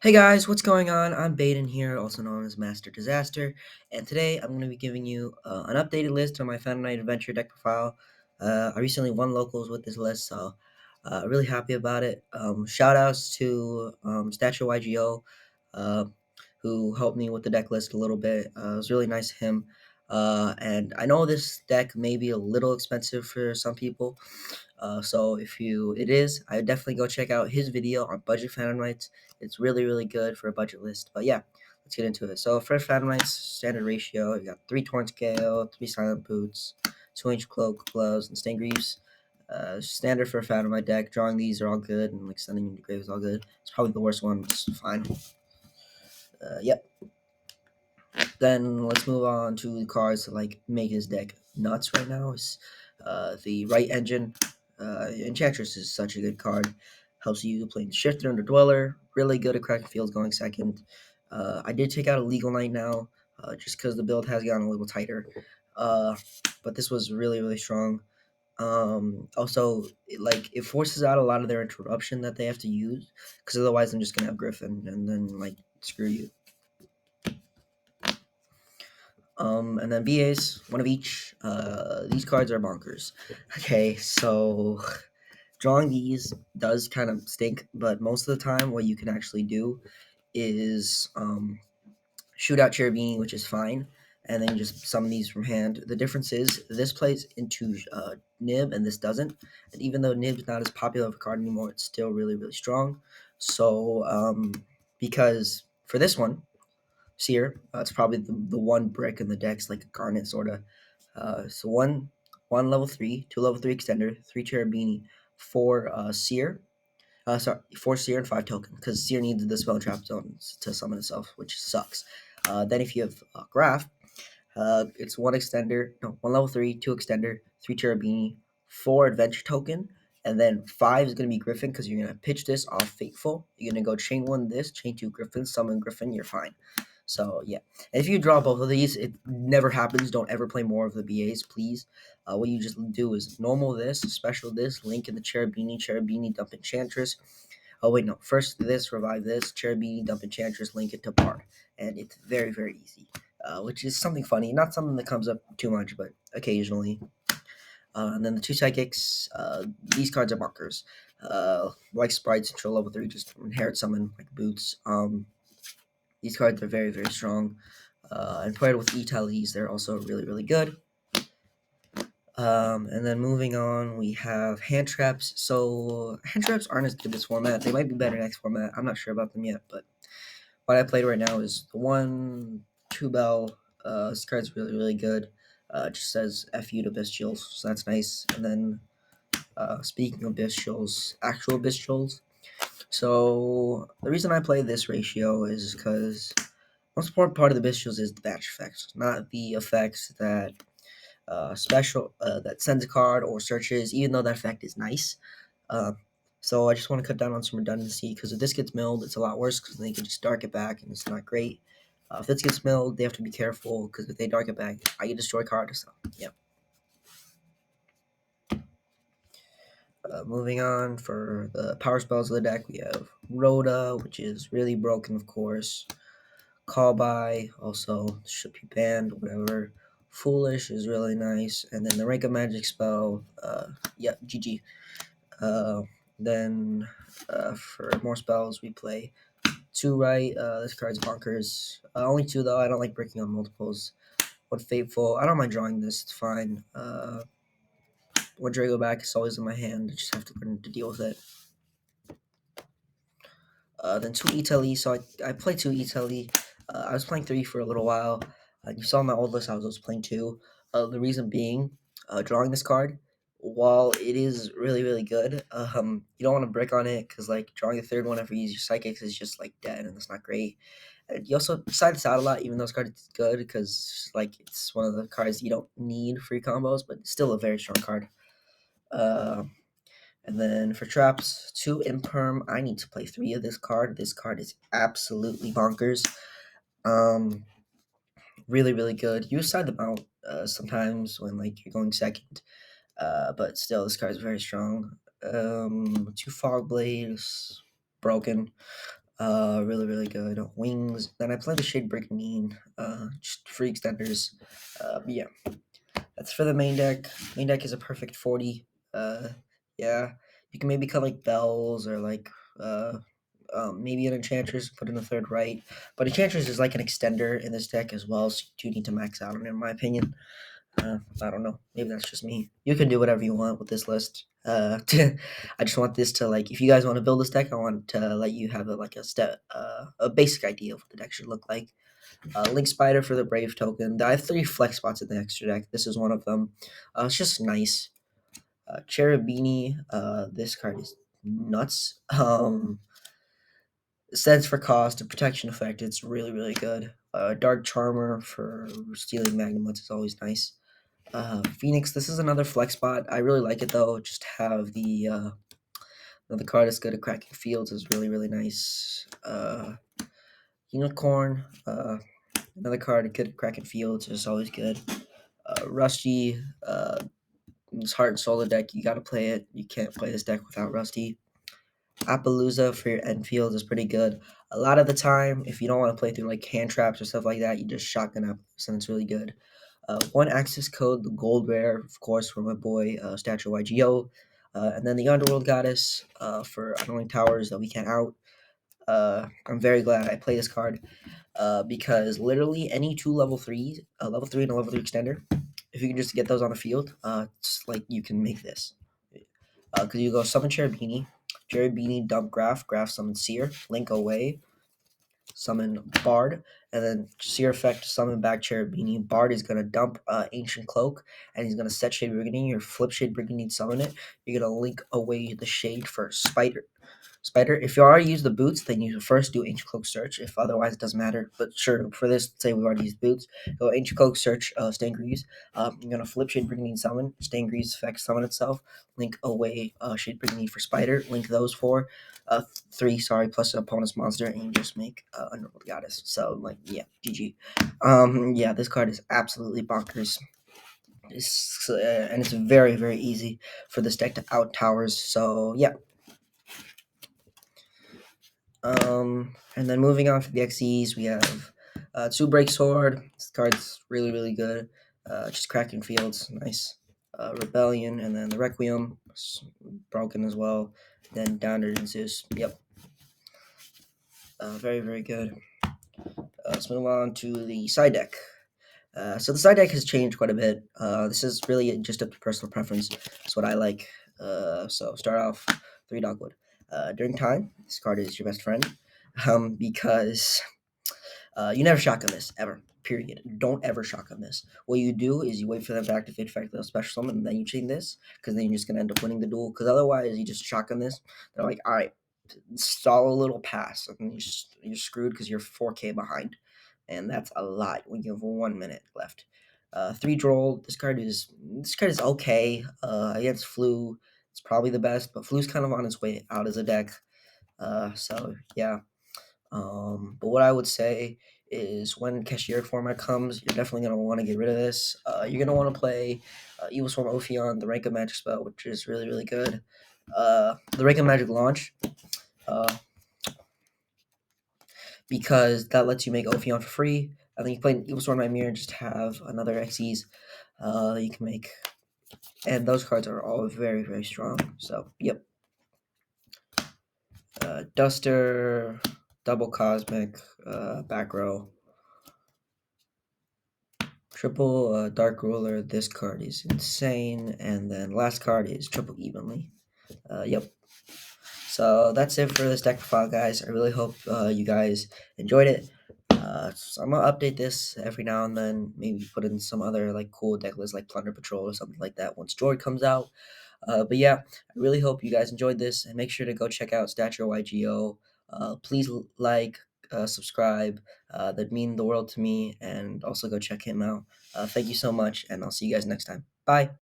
Hey guys, what's going on? I'm Baden here, also known as Master Disaster, and today I'm going to be giving you an updated list on my Phantom Knight Adventure deck profile. I recently won locals with this list, so really happy about it. Shout outs to Statue YGO, uh, who helped me with the deck list a little bit. It was really nice of him. And I know this deck may be a little expensive for some people, so if you it is, I would definitely go check out his video on budget Phantom Knights. It's really good for a budget list. But yeah, let's get into it. So for Phantom Knights standard ratio, you got 3 Torn Scale, 3 Silent Boots, 2 inch Cloak, Gloves, and Stingreaves. Standard for a Phantom Knight deck. Drawing these are all good, and like sending them to grave is all good. It's probably the worst one, but it's fine. Yep. Then let's move on to the cards that like make his deck nuts right now. Is the Right Engine. Enchantress is such a good card. Helps you play the Shifter and the Dweller. Really good at cracking fields going second. I did take out a Legal Knight now, just because the build has gotten a little tighter. Uh, but this was really strong. Also, it forces out a lot of their interruption that they have to use, because otherwise I'm just gonna have Griffin and then like screw you. And then BAs, one of each. These cards are bonkers. Okay, so drawing these does kind of stink, but most of the time, what you can actually do is shoot out Cherubini, which is fine, and then just summon these from hand. The difference is this plays into Nib, and this doesn't. And even though Nib's not as popular of a card anymore, it's still really strong. So, because for this one, Seer. It's probably the one brick in the deck's like a Garnet sort of. So one level 3, 2 level 3 extender, 3 Cherubini, 4 Seer. Sorry, 4 Seer and 5 token because Seer needs the spell trap zones to summon itself, which sucks. Then if you have Graph, it's one extender, no, 1 level 3, 2 extender, 3 Cherubini, 4 adventure token, and then 5 is gonna be Griffin because you're gonna pitch this off Fateful. You're gonna go chain one this, chain two Griffin, summon Griffin, you're fine. So yeah, and if you draw both of these, it never happens. Don't ever play more of the BAs, please. What you just do is normal this, special this, link in the Cherubini dump Enchantress. Oh wait, no. First this, revive this, Cherubini dump Enchantress, link it to Bard, and it's very easy. Which is something funny, not something that comes up too much, but occasionally. And then the 2 psychics, these cards are markers. Like Sprites, control level 3, just inherit summon, like Boots. These cards are very strong. And paired with Italis, they're also really good. And then moving on, we have hand traps. So hand traps aren't as good this format. They might be better next format. I'm not sure about them yet, but what I played right now is the 1 2 bell. This card's really good. It just says F you to Bestials, so that's nice. And then speaking of Bestials, actual Bestials. So the reason I play this ratio is because most important part of the Bestials is the batch effects, not the effects that special that sends a card or searches, even though that effect is nice. Uh, so I just want to cut down on some redundancy because if this gets milled, it's a lot worse because they can just dark it back and it's not great. If this gets milled, they have to be careful because if they dark it back, I can destroy card. So yeah. Moving on for the power spells of the deck, we have Rhoda, which is really broken, of course. Call by also should be banned, whatever. Foolish is really nice, and then the rank of magic spell, yeah, GG. Uh, then for more spells, we play 2 right. This card's bonkers. Only 2 though. I don't like breaking on multiples. One Fateful. I don't mind drawing this. It's fine. One Drago back is always in my hand. I just have to learn to deal with it. Then 2 Italy. So I played 2 Italy. I was playing 3 for a little while. You saw my old list. I was playing 2. The reason being, drawing this card, while it is really good, you don't want to brick on it because like drawing the third one after you use your psychics is just like dead and it's not great. And you also side this out a lot, even though this card is good because like it's one of the cards you don't need free combos, but still a very strong card. Uh, and then for traps, 2 Imperm. I need to play 3 of this card. This card is absolutely bonkers. Um, really good. You side them out sometimes when like you're going second. But still, this card is very strong. 2 Fog Blades, broken. Really, really good. Wings. Then I play the Shade Brigandine, just free extenders. But yeah, that's for the main deck. Main deck is a perfect 40. Yeah, you can maybe cut like bells or like uh, maybe an Enchantress, put in a third right. But Enchantress is like an extender in this deck as well, so you do need to max out on it, in my opinion. I don't know. Maybe that's just me. You can do whatever you want with this list. I just want this to like, if you guys want to build this deck, I want to let you have like a basic idea of what the deck should look like. Link Spider for the Brave token. I have 3 flex spots in the extra deck. This is one of them. It's just nice. Cherubini. This card is nuts. Stands for cost, a protection effect. It's really, really good. Dark Charmer for stealing Magnemuts is always nice. Phoenix, this is another flex spot. I really like it though. Just have the another card that's good at cracking fields is really, really nice. Unicorn, another card good at cracking fields is always good. Rusty, this Heart and Solar deck, you gotta play it. You can't play this deck without Rusty. Appaloosa for your Enfield is pretty good. A lot of the time, if you don't want to play through like hand traps or stuff like that, you just shotgun Appaloosa and it's really good. One access code, the gold rare, of course, for my boy Statue YGO. And then the Underworld Goddess for Annoying Towers that we can't out. I'm very glad I play this card because literally any two level 3s, a level 3 and a level 3 extender, if you can just get those on the field, it's like you can make this. Because you go summon Cherubini, dump Graph summon Seer, link away, summon Bard, and then Seer effect, summon back Cherubini. Bard is gonna dump Ancient Cloak, and he's gonna set Shade Brigandine, or flip Shade Brigandine, summon it. You're gonna link away the Shade for Spider. If you already use the boots, then you first do Ancient Cloak search. If otherwise, it doesn't matter. But sure, for this, say we've already used boots, go Ancient Cloak search, Stangrease. You're gonna flip Shade Brigandine summon, Stangrease effect summon itself, link away Shade Brigandine for Spider, link those four, 3, plus an opponent's monster, and you just make Underworld Goddess. So like, yeah, GG. Yeah, this card is absolutely bonkers. And it's very, very easy for this deck to out towers. So yeah. And then moving on to the XEs, we have two Break Sword. This card's really, really good. Just cracking fields, nice. Rebellion, and then the Requiem, broken as well. Then Downer and Zeus. Yep. Very, very good. Let's move on to the side deck. So the side deck has changed quite a bit. This is really just up to personal preference. That's what I like. So start off 3 Dogwood. During time, this card is your best friend because you never shotgun this ever. Period. Don't ever shotgun this. What you do is you wait for them to activate effect of special summon, and then you chain this because then you're just gonna end up winning the duel. Because otherwise, you just shotgun this. They're like, all right, stall a little pass, and you're screwed because you're 4K behind, and that's a lot when you have 1 minute left. 3 Droll. This card is okay against Flu. It's probably the best, but Flu's kind of on its way out as a deck. So yeah. But what I would say is when Cashier format comes, you're definitely going to want to get rid of this. You're going to want to play Evil Swarm Ophion, the Rank of Magic spell, which is really, really good. The Rank of Magic launch, uh, because that lets you make Ophion for free. I think you play Evil Swarm Nightmare and just have another XEs you can make. And those cards are all very, very strong. So, yep. Duster, Double Cosmic, back row. Triple Dark Ruler. This card is insane. And then last card is Triple Evenly. Yep. So that's it for this deck profile, guys. I really hope you guys enjoyed it. So I'm gonna update this every now and then. Maybe put in some other like cool deck lists like Plunder Patrol or something like that once Droid comes out. But yeah, I really hope you guys enjoyed this, and make sure to go check out Stature YGO. Please like, subscribe. That'd mean the world to me, and also go check him out. Thank you so much, and I'll see you guys next time. Bye.